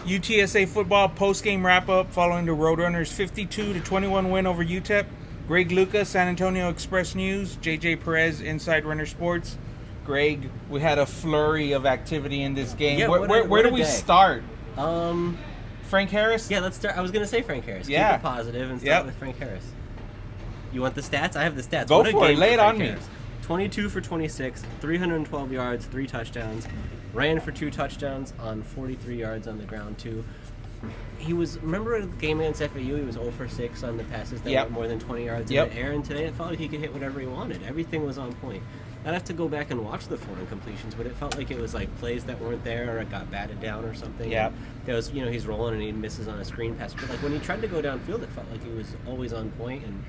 UTSA football post-game wrap-up following the Roadrunners' 52-21 win over UTEP. Greg Lucas, San Antonio Express News. JJ Perez, Inside Runner Sports. Greg, we had a flurry of activity in this game. Yeah, where do we start? Frank Harris? Yeah, let's start. I was going to say Frank Harris. Yeah. Keep it positive and start with Frank Harris. You want the stats? I have the stats. Go for it. Lay it on me. 22 for 26, 312 yards, 3 touchdowns. Ran for 2 touchdowns on 43 yards on the ground, too. He was, remember the game against FAU? He was 0 for 6 on the passes that went more than 20 yards in the air. And today it felt like he could hit whatever he wanted. Everything was on point. I'd have to go back and watch the 4 incompletions, but it felt like it was like plays that weren't there or it got batted down or something. Yeah. There was, he's rolling and he misses on a screen pass. But like when he tried to go downfield, it felt like he was always on point and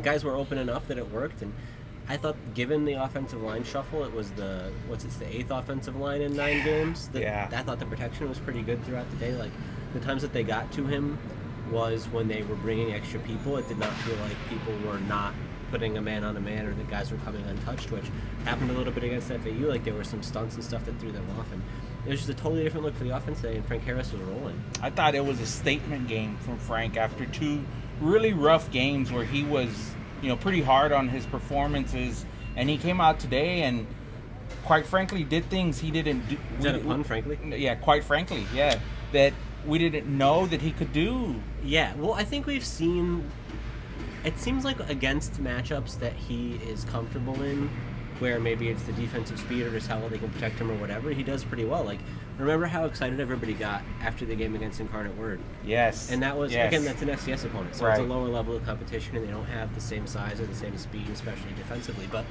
guys were open enough that it worked. And I thought, given the offensive line shuffle, it was the 8th offensive line in 9 games. I thought the protection was pretty good throughout the day. Like the times that they got to him was when they were bringing extra people. It did not feel like people were not putting a man on a man or the guys were coming untouched, which happened a little bit against FAU. Like there were some stunts and stuff that threw them off, and it was just a totally different look for the offense today. And Frank Harris was rolling. I thought it was a statement game from Frank after 2 really rough games where he was, pretty hard on his performances, and he came out today and, quite frankly, did things he didn't do. Is that a pun, frankly? Yeah, quite frankly, yeah. That we didn't know that he could do. Yeah, well, I think we've seen, it seems like against matchups that he is comfortable in, where maybe it's the defensive speed or just how well they can protect him or whatever, he does pretty well. Like, remember how excited everybody got after the game against Incarnate Word? Yes. And that was, again, that's an FCS opponent, so right. It's a lower level of competition, and they don't have the same size or the same speed, especially defensively. But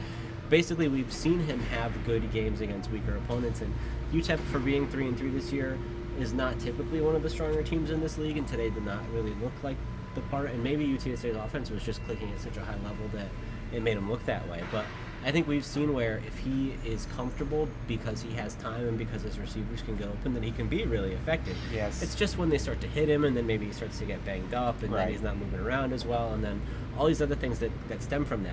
basically, we've seen him have good games against weaker opponents, and UTEP, for being 3-3 this year, is not typically one of the stronger teams in this league, and today did not really look like the part, and maybe UTSA's offense was just clicking at such a high level that it made him look that way. But I think we've seen where if he is comfortable because he has time and because his receivers can get open, then he can be really effective. Yes. It's just when they start to hit him and then maybe he starts to get banged up and then he's not moving around as well, and then all these other things that stem from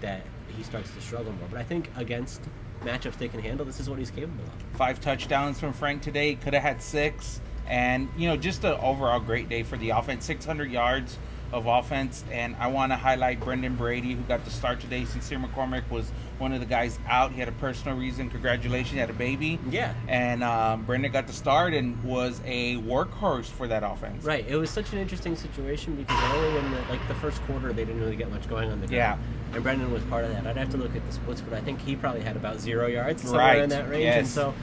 that he starts to struggle more. But I think against matchups they can handle, this is what he's capable of. 5 touchdowns from Frank today. Could have had 6. And, just an overall great day for the offense. 600 yards of offense. And I want to highlight Brendan Brady, who got the start today. Sincere McCormick was one of the guys out. He had a personal reason. Congratulations. He had a baby. Yeah. And Brendan got the start and was a workhorse for that offense. Right. It was such an interesting situation because early in the first quarter, they didn't really get much going on the ground. Yeah. And Brendan was part of that. I'd have to look at the splits, but I think he probably had about 0 yards somewhere in that range. Yes. And so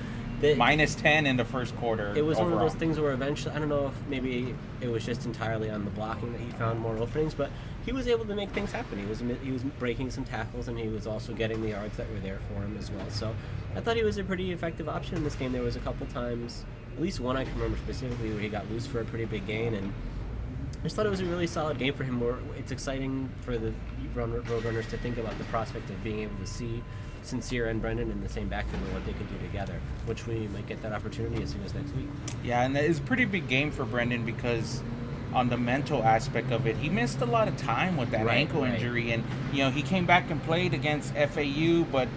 minus 10 in the first quarter. It was overall. one of those things where eventually, I don't know if maybe it was just entirely on the blocking that he found more openings, but he was able to make things happen. He was breaking some tackles, and he was also getting the yards that were there for him as well. So I thought he was a pretty effective option in this game. There was a couple times, at least one I can remember specifically, where he got loose for a pretty big gain, and I just thought it was a really solid game for him. It's exciting for the Roadrunners to think about the prospect of being able to see Sincere and Brendan in the same backfield and what they could do together, which we might get that opportunity as soon as next week. Yeah, and it's a pretty big game for Brendan because on the mental aspect of it, he missed a lot of time with that ankle injury, and he came back and played against FAU, but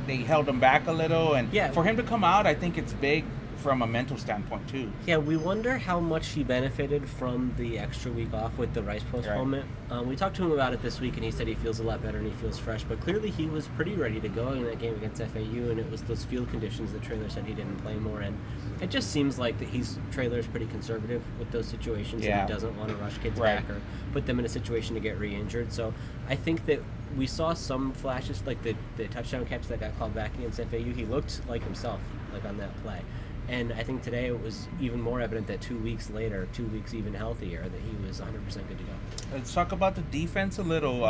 they held him back a little, and for him to come out, I think it's big from a mental standpoint too. Yeah, we wonder how much he benefited from the extra week off with the Rice postponement. Right. We talked to him about it this week, and he said he feels a lot better and he feels fresh, but clearly he was pretty ready to go in that game against FAU, and it was those field conditions that Traylor said he didn't play more in. It just seems like that Traylor's pretty conservative with those situations, and he doesn't want to rush kids back or put them in a situation to get re-injured. So I think that we saw some flashes, like the touchdown catch that got called back against FAU. He looked like himself, like on that play. And I think today it was even more evident that 2 weeks later, 2 weeks even healthier, that he was 100% good to go. Let's talk about the defense a little.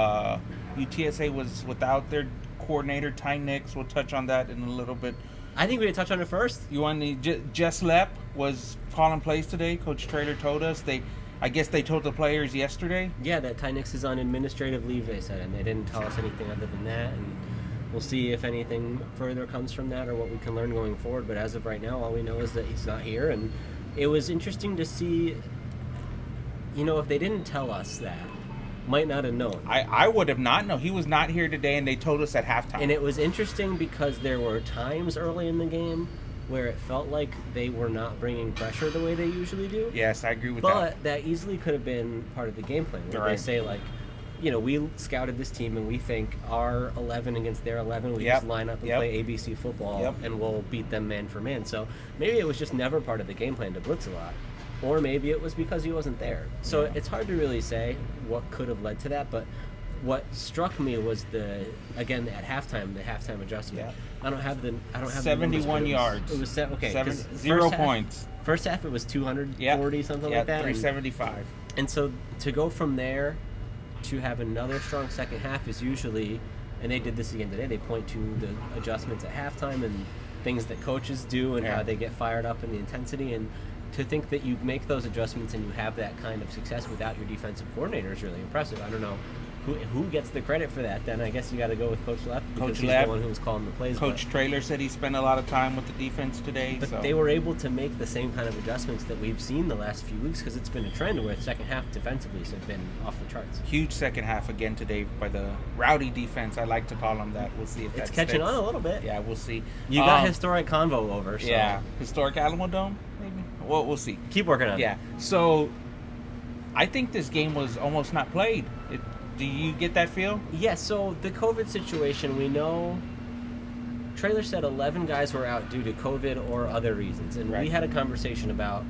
UTSA was without their coordinator, Ty Nix. We'll touch on that in a little bit. I think we should touch on it first. You want the Jess Lepp was calling plays today. Coach Traylor told us. I guess they told the players yesterday. Yeah, that Ty Nix is on administrative leave, they said, and they didn't tell us anything other than that. And we'll see if anything further comes from that or what we can learn going forward. But as of right now, all we know is that he's not here. And it was interesting to see, if they didn't tell us that, might not have known. I would have not known. He was not here today, and they told us at halftime. And it was interesting because there were times early in the game where it felt like they were not bringing pressure the way they usually do. Yes, I agree with that. But that easily could have been part of the game plan, where they say, like, we scouted this team and we think our 11 against their 11, we just line up and play ABC football and we'll beat them man for man. So maybe it was just never part of the game plan to blitz a lot. Or maybe it was because he wasn't there. So it's hard to really say what could have led to that, but what struck me was at halftime, the halftime adjustment. I don't have the 71 yards. It was 0 points. First half it was 240 something like that. 375. And so to go from there to have another strong second half is usually, and they did this again today, they point to the adjustments at halftime and things that coaches do and how they get fired up in the intensity, and to think that you make those adjustments and you have that kind of success without your defensive coordinator is really impressive. I don't know who gets the credit for that. Then I guess you got to go with Coach Lepp, because he's the one who was calling the plays. Coach Traylor said he spent a lot of time with the defense today. But they were able to make the same kind of adjustments that we've seen the last few weeks, because it's been a trend where the second half defensively has been off the charts. Huge second half again today by the rowdy defense. I like to call them that. We'll see if it's catching on a little bit. Yeah, we'll see. You got historic convo over. So. Yeah, historic Alamo Dome, maybe. Well, we'll see. Keep working on it. Yeah. So I think this game was almost not played. Do you get that feel? Yeah, so the COVID situation, we know Traylor said 11 guys were out due to COVID or other reasons. And we had a conversation about,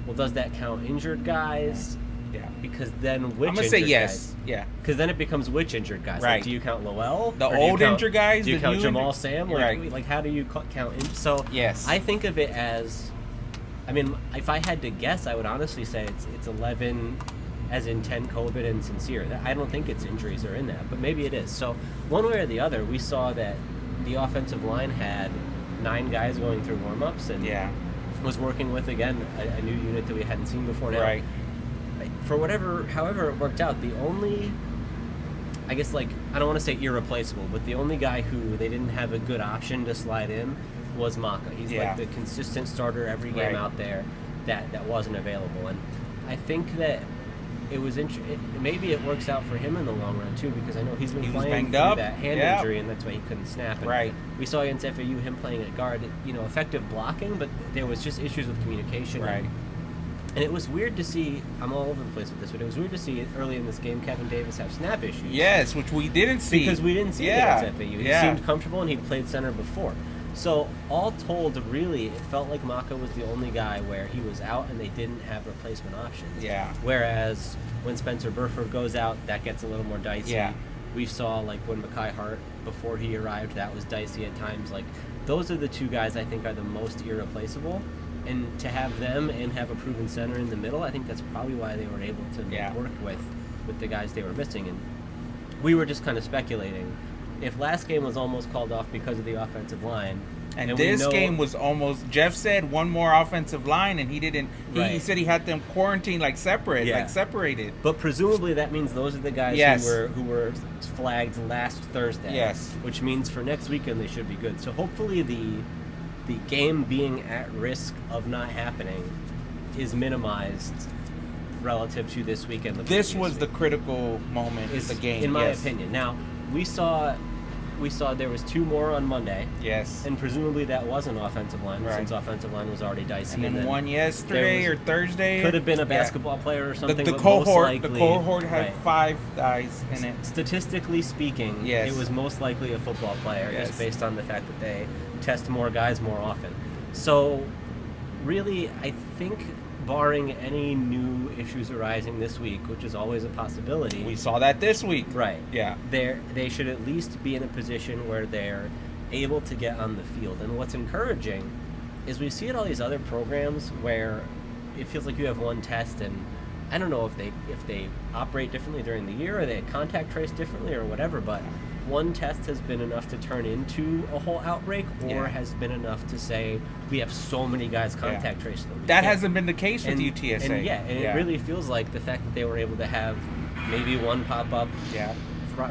well, does that count injured guys? Yeah. Because then which I'm going to say yes. Guys? Yeah. Because then it becomes which injured guys? Right. Like, do you count Lowell? The old injured guys? Do you count Jamal Sam? Like how do you count? So yes. I think of it as, I mean, if I had to guess, I would honestly say it's 11 as in 10 COVID and sincere. I don't think it's injuries are in that, but maybe it is. So one way or the other, we saw that the offensive line had 9 guys going through warm-ups and was working with, again, a new unit that we hadn't seen before now. Right. However it worked out, the only, I guess, like, I don't want to say irreplaceable, but the only guy who they didn't have a good option to slide in was Maka. He's like the consistent starter every game out there that wasn't available. And I think that it was maybe it works out for him in the long run too, because I know he's been playing through that hand injury, and that's why he couldn't snap. And we saw against FAU him playing at guard, effective blocking, but there was just issues with communication. Right. And it was weird to see, I'm all over the place with this, but it was weird to see early in this game Kevin Davis have snap issues. Yes, which we didn't see. Because we didn't see it against FAU. He seemed comfortable, and he'd played center before. So, all told, really, it felt like Maka was the only guy where he was out and they didn't have replacement options. Yeah. Whereas when Spencer Burford goes out, that gets a little more dicey. Yeah. We saw, like, when Mekhi Hart, before he arrived, that was dicey at times. Like, those are the two guys I think are the most irreplaceable. And to have them and have a proven center in the middle, I think that's probably why they were able to make work with the guys they were missing. And we were just kind of speculating. If last game was almost called off because of the offensive line, and this game was almost, Jeff said one more offensive line, and he didn't. He said he had them quarantined, like separated. But presumably that means those are the guys who were flagged last Thursday. Yes. Which means for next weekend they should be good. So hopefully the game being at risk of not happening is minimized relative to this weekend. This was the critical moment of the game, in my opinion. Now, we saw there was 2 more on Monday. Yes. And presumably that was an offensive line, since offensive line was already dicey. And then one yesterday or Thursday. Could have been a basketball player or something. The cohort had 5 guys in it. Statistically speaking, it was most likely a football player, just based on the fact that they test more guys more often. So, really, I think, barring any new issues arising this week, which is always a possibility. We saw that this week. Right. Yeah. They should at least be in a position where they're able to get on the field. And what's encouraging is we see at all these other programs where it feels like you have one test, and I don't know if they operate differently during the year, or they contact trace differently or whatever, but one test has been enough to turn into a whole outbreak, or has been enough to say we have so many guys contact trace them. That hasn't been the case with UTSA. And it really feels like the fact that they were able to have maybe one pop up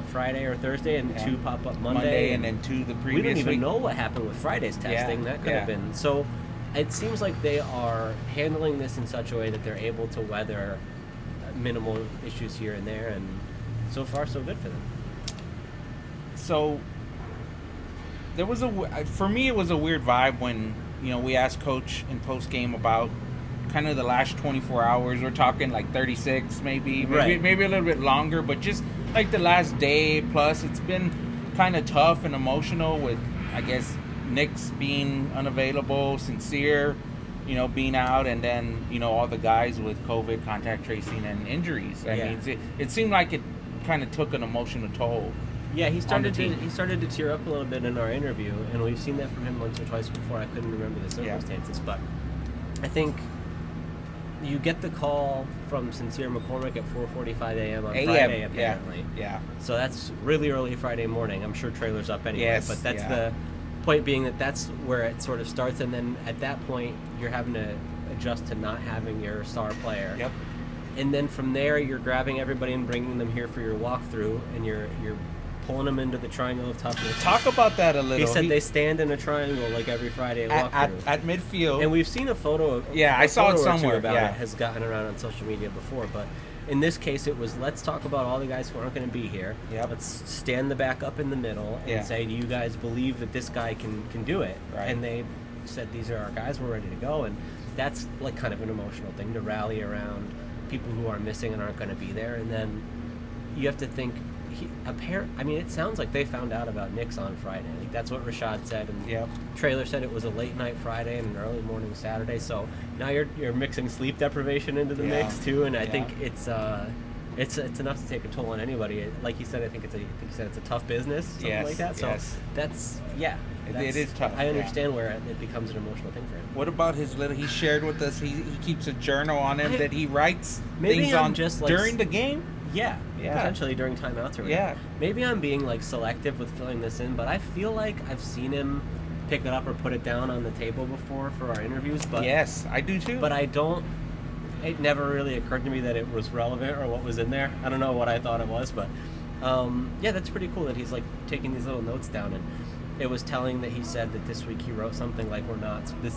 Friday or Thursday and 2 pop up Monday, and then 2 the previous week. We don't even know what happened with Friday's testing. That could have been. So it seems like they are handling this in such a way that they're able to weather minimal issues here and there, and so far so good for them. So for me, it was a weird vibe when, we asked Coach in post game about kind of the last 24 hours. We're talking like 36, maybe a little bit longer, but just like the last day plus, it's been kind of tough and emotional with, I guess, Nick's being unavailable, Sincere, being out, and then, all the guys with COVID, contact tracing, and injuries. I mean, it seemed like it kind of took an emotional toll. Yeah, he started to tear up a little bit in our interview, and we've seen that from him once or twice before. I couldn't remember the circumstances, but I think you get the call from Sincere McCormick at 4:45 a.m. on Friday, apparently. Yeah. So that's really early Friday morning. I'm sure Trailer's up anyway, yes, but that's the point being that's where it sort of starts, and then at that point, you're having to adjust to not having your star player. Yep. And then from there, you're grabbing everybody and bringing them here for your walkthrough, and you're pulling them into the triangle of toughness. Talk about that a little. He said they stand in a triangle like every Friday at walkthrough. At midfield. And we've seen a photo. I saw it somewhere. About it has gotten around on social media before, but in this case, it was let's talk about all the guys who aren't going to be here. Yep. Let's stand the back up in the middle and say, do you guys believe that this guy can do it? Right. And they said, these are our guys. We're ready to go. And that's like kind of an emotional thing to rally around people who are missing and aren't going to be there. And then you have to think. It sounds like they found out about Nick's on Friday. Like that's what Rashad said, and Trailer said it was a late night Friday and an early morning Saturday. So now you're mixing sleep deprivation into the mix too, and I think it's enough to take a toll on anybody. Like you said, I think he said it's a tough business, something like that. So that's it is tough. I understand where it becomes an emotional thing for him. What about he shared with us? He keeps a journal on him that he writes things I'm on just like, during the game. Yeah, potentially during timeouts or whatever. Yeah. Maybe I'm being like selective with filling this in, but I feel like I've seen him pick it up or put it down on the table before for our interviews. But yes, I do too. But it never really occurred to me that it was relevant or what was in there. I don't know what I thought it was, but that's pretty cool that he's like taking these little notes down. And it was telling that he said that this week he wrote something like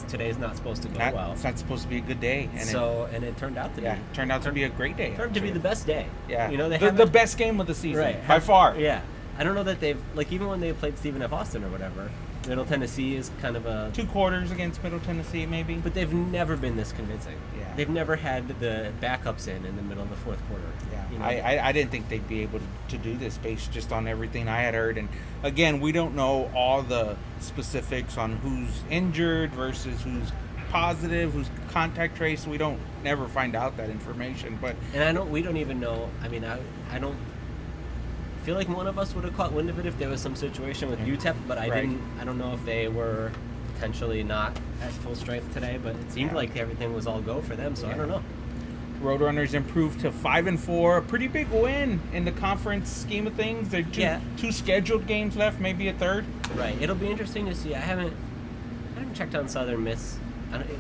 today's not supposed to go well. It's not supposed to be a good day. And it turned out to be. Yeah, turned out to be a great day. Turned to be the best day. Yeah. They the best game of the season, by far. Yeah. I don't know that they've, like, even when they played Stephen F. Austin or whatever, Middle Tennessee is kind of a... 2 quarters against Middle Tennessee, maybe. But they've never been this convincing. Yeah. They've never had the backups in the middle of the fourth quarter. Yeah. I didn't think they'd be able to do this based just on everything I had heard. And, again, we don't know all the specifics on who's injured versus who's positive, who's contact traced. We don't never find out that information. And we don't even know. I mean, I don't feel like one of us would have caught wind of it if there was some situation with UTEP, but I don't know if they were potentially not at full strength today, but it seemed like everything was all go for them, so I don't know. Roadrunners improved to 5-4, a pretty big win in the conference scheme of things. There are two scheduled games left, maybe a third. Right. It'll be interesting to see. I haven't checked on Southern Miss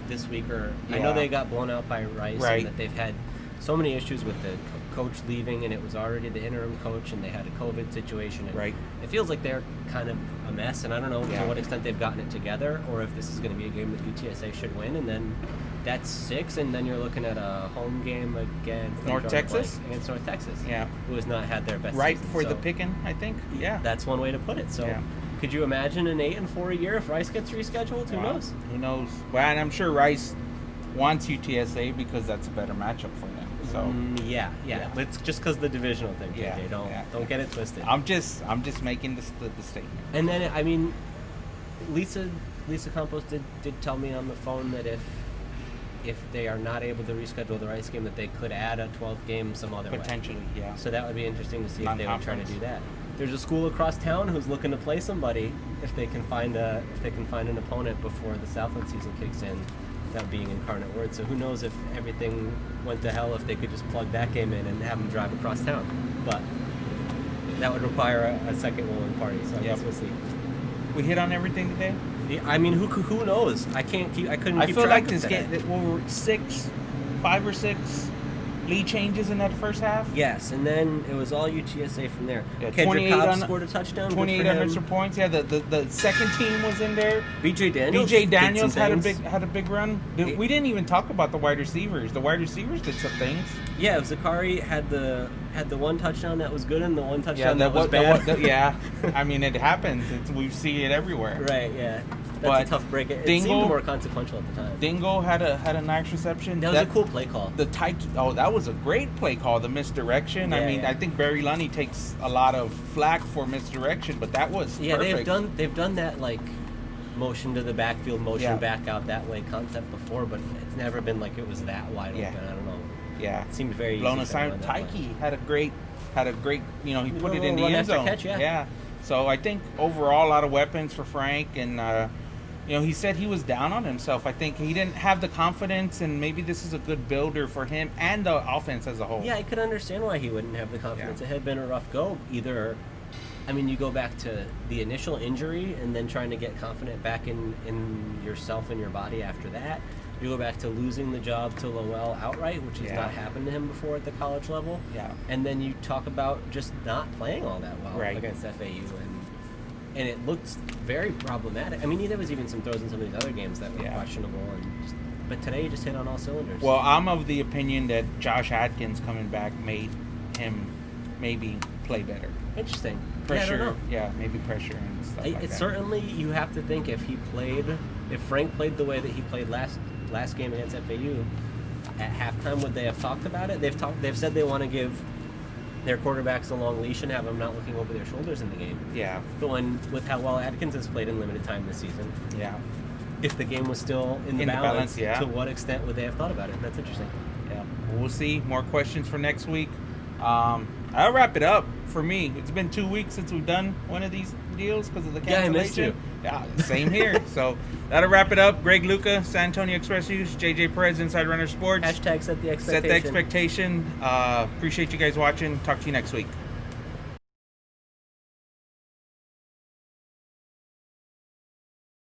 this week, I know they got blown out by Rice, and that they've had so many issues with the coach leaving, and it was already the interim coach, and they had a COVID situation. And it feels like they're kind of a mess, and I don't know to what extent they've gotten it together, or if this is going to be a game that UTSA should win, and then that's 6, and then you're looking at a home game against North Texas, who has not had their best season, for the picking, I think. That's one way to put it. So could you imagine an 8-4 year if Rice gets rescheduled? Who knows? Who knows? Well, and I'm sure Rice wants UTSA because that's a better matchup for them. So it's just because the divisional thing. Don't get it twisted. I'm just making the statement. And then I mean, Lisa Campos did tell me on the phone that if they are not able to reschedule the Rice game, that they could add a 12th game some other potentially way. Yeah. So that would be interesting to see if they would try to do that. There's a school across town who's looking to play somebody if they can find an opponent before the Southland season kicks in. That being Incarnate Word. So who knows if everything went to hell if they could just plug that game in and have them drive across town. But that would require a second Woolen party. So I guess we'll see. We hit on everything today. I mean, who knows? I couldn't keep track of that. I feel like this game, 5 or 6 lead changes in that first half. Yes, and then it was all UTSA from there. Kendrick Cobb scored a touchdown. 28 unanswered points. Yeah, the second team was in there. BJ Daniels had a big run. We didn't even talk about the wide receivers. The wide receivers did some things. Yeah, Zakari had the had the one touchdown that was good and the one touchdown that was bad. Yeah, I mean, it happens. We see it everywhere. Right, yeah. That's a tough break. It seemed more consequential at the time. Dingle had a nice reception. That was a cool play call. That was a great play call, the misdirection. I think Barry Lunny takes a lot of flack for misdirection, but that was perfect. They've done that, like, motion to the backfield, motion back out that way concept before, but it's never been like it was that wide open. I don't know. Yeah, it seemed very blown easy. aside. Tyke had a great. He put it in the end zone. Catch, yeah. So I think overall a lot of weapons for Frank, and he said he was down on himself. I think he didn't have the confidence, and maybe this is a good builder for him and the offense as a whole. Yeah, I could understand why he wouldn't have the confidence. It had been a rough go. You go back to the initial injury and then trying to get confident back in yourself and your body after that. You go back to losing the job to Lowell outright, which has not happened to him before at the college level. Yeah. And then you talk about just not playing all that well against FAU, and it looks very problematic. There was even some throws in some of these other games that were questionable, but today he just hit on all cylinders. Well, I'm of the opinion that Josh Atkins coming back made him maybe play better. Interesting. Pressure, maybe pressure and stuff like that. Certainly, you have to think if Frank played the way that he played last game against FAU, at halftime, would they have talked about it? They've said they want to give their quarterbacks a long leash and have them not looking over their shoulders in the game. Yeah. But with how well Atkins has played in limited time this season, if the game was still in the balance, to what extent would they have thought about it? That's interesting. Yeah. We'll see. More questions for next week. I'll wrap it up for me. It's been 2 weeks since we've done one of these deals because of the cancellation. Yeah, I missed you. Yeah, same here. So that'll wrap it up. Greg Luca, San Antonio Express News, JJ Perez, Inside Runner Sports. #set the expectation. Set the expectation. Appreciate you guys watching. Talk to you next week.